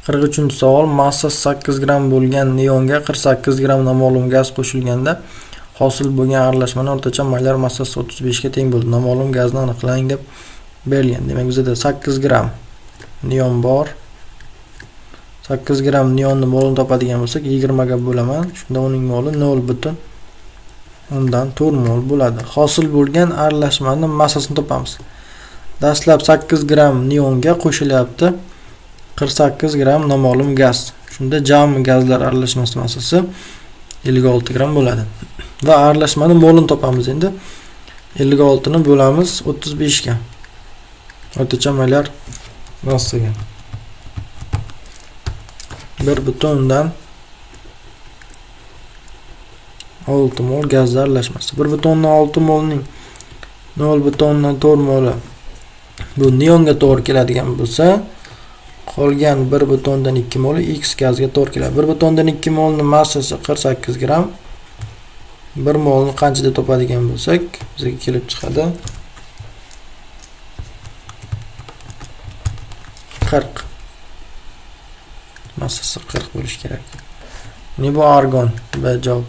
43-savol. Massasi 8 gram bo'lgan neonga 48 gram noma'lum gaz qo'shilganda hosil bo'lgan aralashmaning o'rtacha molar massasi 35 ga teng bo'ldi. Noma'lum gazni aniqlang deb berilgan. Demak, bizda 8 gram neon bor. 8 gram neonni molini topadigan bo'lsak, 20 ga bo'laman. Shunda uning moli 0.4 mol bo'ladi. Hosil bo'lgan aralashmaning massasini topamiz. Dastlab 8 gram neonga qo'shilyapti 48 gram noma'lum gaz. Shunda jami gazlar aralashmasi massasi 56 gram bo'ladi. Va aralashmaning molini topamiz endi. 56 ni bo'lamiz 35 ga. O'rtacha molar massaga. 1.6 mol gazlar aralashmasi. 1.6 molning 0.4 moli bu neonga to'g'ri keladigan bo'lsa, qolgan 1.2 moli X gazga to'g'ri keladi. 1.2 molning massasi 48 gram. 1 molni qanchada topadigan bo'lsak, bizga kelib chiqadi 40. Massasi 40 bo'lishi kerak. Ne bu argon? Va javob